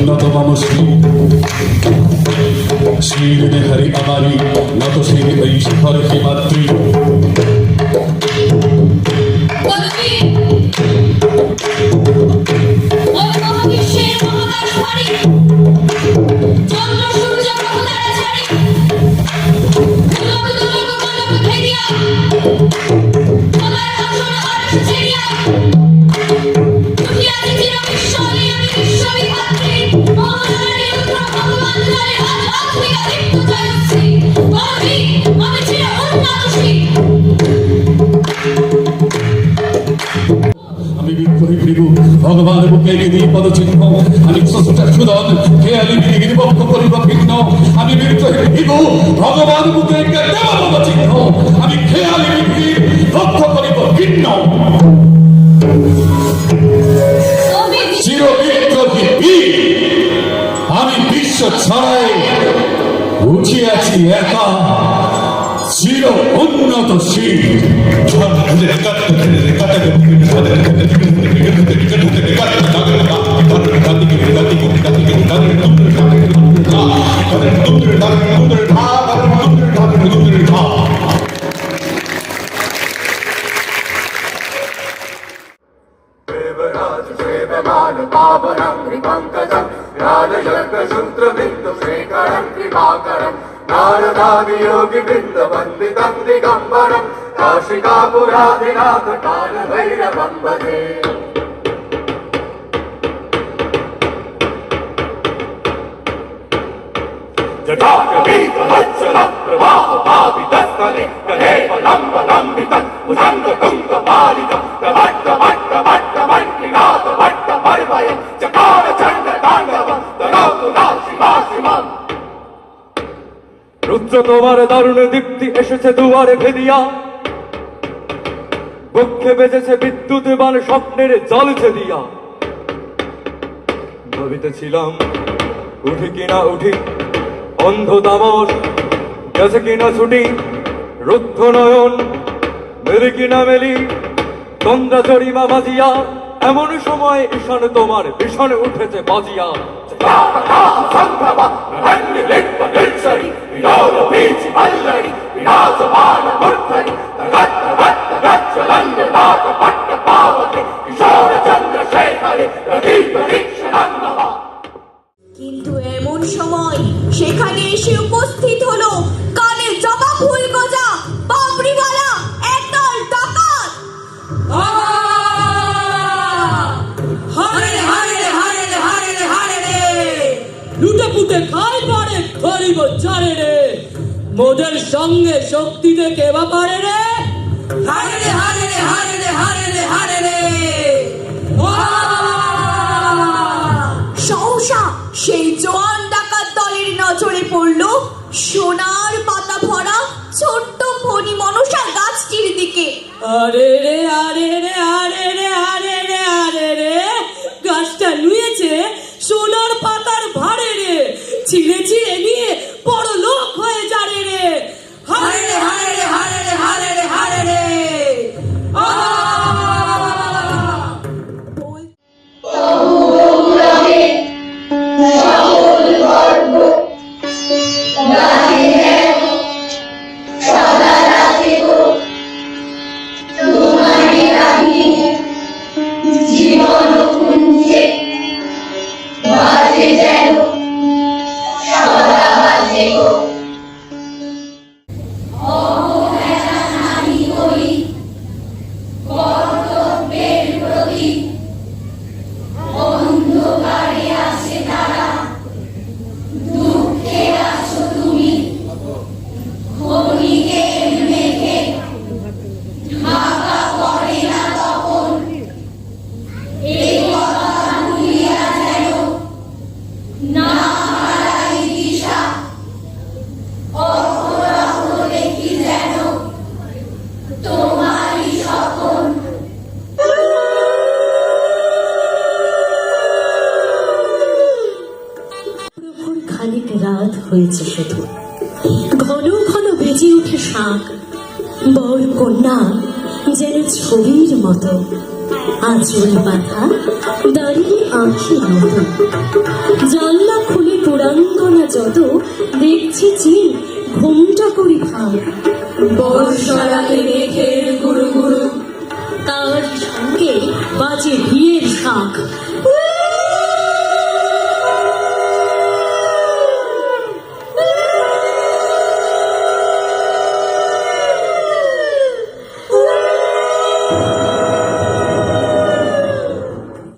উন্নত মানুষী শির দেহারি আমারি নত শির এই শিখর হিমাদ্রি ভগবান বুকে গিরি পদচিহ্ন আমি স্রষ্টা সুদন খেয়ালি গিরি বক্ষ করিব ভিন্ন আমি বিদ্রোহী ভিগু ভগবান বুকে দেব পদচিহ্ন আমি খেয়ালি গিরি বক্ষ করিব ভিন্ন চির বিদ্রোহী বীর আমি বিশ্ব ছড়াই উঠিয়াছি একা চির উন্নতশীল योगी वृंद वंदितं दिगंबरं काशिकापुराधिनाथ काल भैरवं भजे जटाकवीतवत्सलं प्रवाहपावितस्थले कलेवलम्बलम्बितं भुजङ्गतुङ्गपालितं कवट्टवट्टवट्टवट्टमण्डिनाथवट्टमर्वयं चकारचण्डताण्डवं तनोतु नः शिवा शिवम् রুদ্র তোমার দারুণ দীপ্তি এসেছে দুয়ারে ভেদিয়া বক্ষে বেজেছে বিদ্যুৎ বান স্বপ্নের জ্বলছে দিয়া ভাবিতেছিলাম উঠি কিনা উঠি অন্ধ তামস গেছে কিনা ছুটি রুদ্ধ নয়ন মেলি কিনা মেলি তন্দ্রা চরিমা বাজিয়া এমন সময় ঈশান তোমার ভীষণ উঠেছে বাজিয়া কিন্তু এমন সময় সেখানে এসে উপস্থিত হলো কানে জবা ফুল গজা পাপড়িওয়ালা একদল ডাকাত। লুটে পুটে খাই পড়ে গরিব চারে রে মোদের সঙ্গে শক্তি দেখে বা পারে রে হারে রে হারে রে হারে রে হারে আরে রে আরে রে আরে রে আরে রে আরে রে গাছটা নুয়েছে সোনার পাতার ভাড়ে রে, ছিঁড়ে ছিঁড়ে নিয়ে বড় লোক হয়ে যারে রে। হারে রে হারে রে হারে রে হারে রে হারে রে খানিক রাত হয়েছে, শুধু ঘন ঘন বেজে উঠে শাঁখ। বর কন্যা যেন ছবির মতো, আঁচল বাঁধা দাঁড়িয়ে আঁখির মতো। জানলা খুলে পুরাঙ্গনা যত দেখছি চিন, ঘুমটা করি ভাব। বর্ষারাতে মেঘের গুরু গুরু, তার সঙ্গে বাজে বিয়ের শাঁখ।